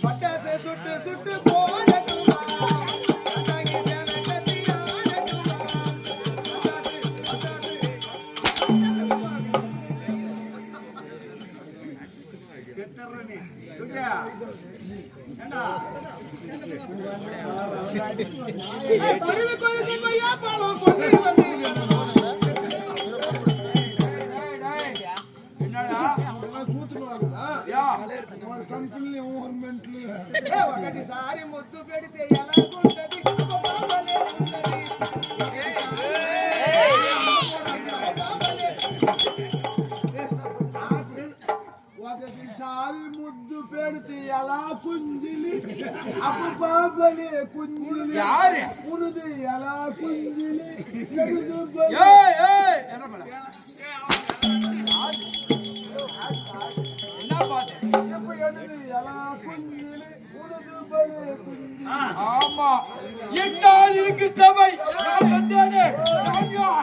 பட்டாசை சுட்டு சுட்டு போடட்டுமா ఒకటిసారి ముద్దు పెడితే ఎలాగుంటది ఒకటిసారి ముద్దు పెడితే ఎలా కుంజిలి అప్పు బాబలే కుంజిలి ఉనుది ఎలా కుంజిలి చెడుదు ஆமா எட்டால் இருக்கு சபை